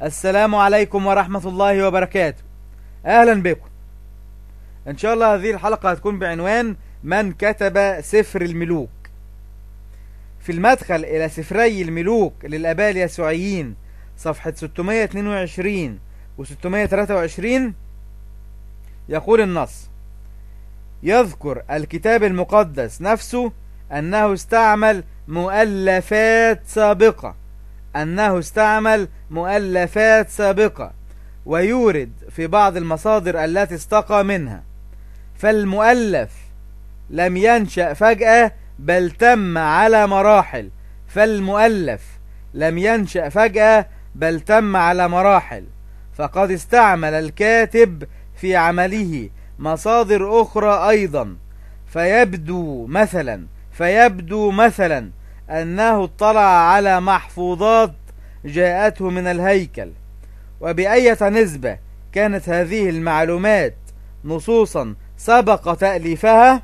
السلام عليكم ورحمة الله وبركاته. أهلا بكم. إن شاء الله هذه الحلقة هتكون بعنوان من كتب سفر الملوك. في المدخل إلى سفري الملوك للآباء اليسوعيين صفحة 622 و 623 يقول النص: يذكر الكتاب المقدس نفسه أنه استعمل مؤلفات سابقة ويورد في بعض المصادر التي استقى منها. فالمؤلف لم ينشأ فجأة بل تم على مراحل، فقد استعمل الكاتب في عمله مصادر أخرى أيضا، فيبدو مثلا أنه اطلع على محفوظات جاءته من الهيكل. وبأية نسبة كانت هذه المعلومات نصوصا سبق تأليفها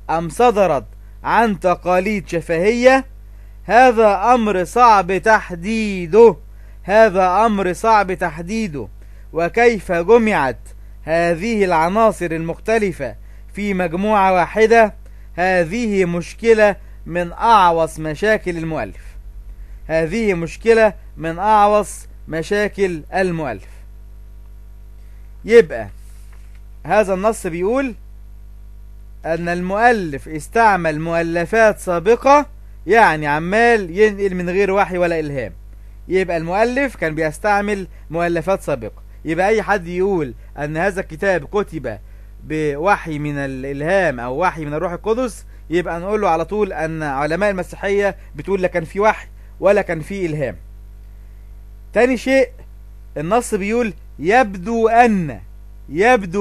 أم صدرت عن تقاليد شفهية؟ هذا أمر صعب تحديده. وكيف جمعت هذه العناصر المختلفة في مجموعة واحدة؟ هذه مشكلة من أعوص مشاكل المؤلف. يبقى هذا النص بيقول أن المؤلف استعمل مؤلفات سابقة، يعني عمال ينقل من غير وحي ولا إلهام. يبقى المؤلف كان بيستعمل مؤلفات سابقة. يبقى أي حد يقول أن هذا الكتاب كتب بوحي من الإلهام أو وحي من الروح القدس، يبقى نقول له على طول أن علماء المسيحية بتقول لا كان في وحي ولا كان في إلهام. تاني شيء، النص بيقول يبدو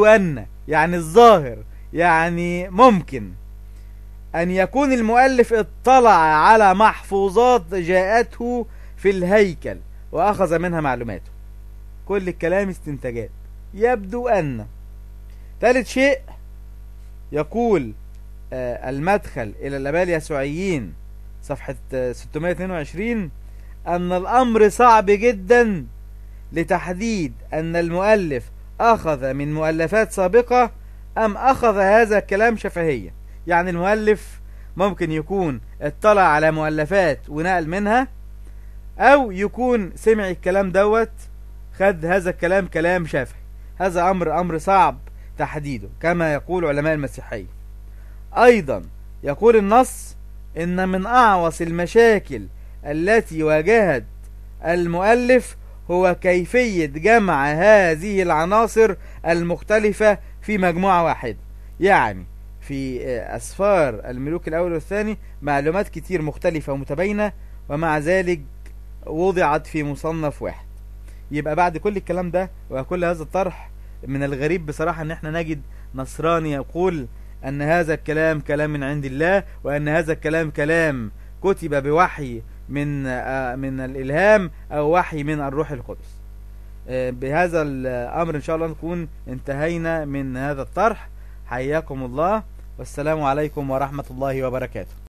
أن يعني الظاهر، يعني ممكن أن يكون المؤلف اطلع على محفوظات جاءته في الهيكل وأخذ منها معلوماته. كل الكلام استنتاجات. يبدو أن. ثالث شيء، يقول المدخل إلى الآباء اليسوعيين صفحة 622 أن الأمر صعب جدا لتحديد أن المؤلف أخذ من مؤلفات سابقة أم أخذ هذا الكلام شفهيا. يعني المؤلف ممكن يكون اطلع على مؤلفات ونقل منها، أو يكون سمع الكلام دوت خد هذا الكلام كلام شفهي. هذا أمر صعب تحديده كما يقول علماء المسيحية. أيضا يقول النص إن من أعوص المشاكل التي واجهت المؤلف هو كيفية جمع هذه العناصر المختلفة في مجموعة واحدة. يعني في أسفار الملوك الأول والثاني معلومات كتير مختلفة ومتباينة، ومع ذلك وضعت في مصنف واحد. يبقى بعد كل الكلام ده وكل هذا الطرح، من الغريب بصراحة ان احنا نجد نصراني يقول ان هذا الكلام كلام من عند الله، وان هذا الكلام كلام كتب بوحي من الإلهام أو وحي من الروح القدس. بهذا الأمر إن شاء الله نكون انتهينا من هذا الطرح. حياكم الله، والسلام عليكم ورحمة الله وبركاته.